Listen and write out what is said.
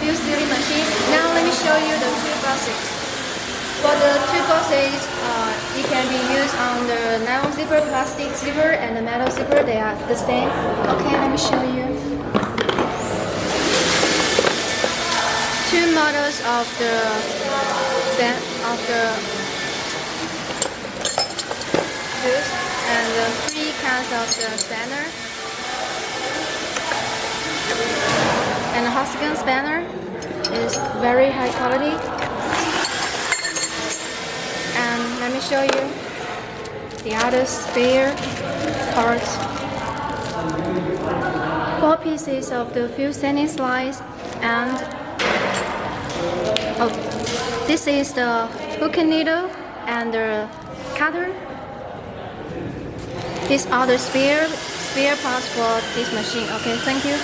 fuse sealing machine. Now let me show you the toolboxes. For the toolboxes, it can be used on the nylon zipper, plastic zipper, and the metal zipper. They are the same. Okay, let me show you. Two models of the fuse and three kinds of the spanner. And the hexagon spanner is very high quality. And let me show you the other spare parts. 4 pieces of the fuse sanding slice, and this is the hook and needle and the cutter. These are the spare parts for this machine. Okay, thank you.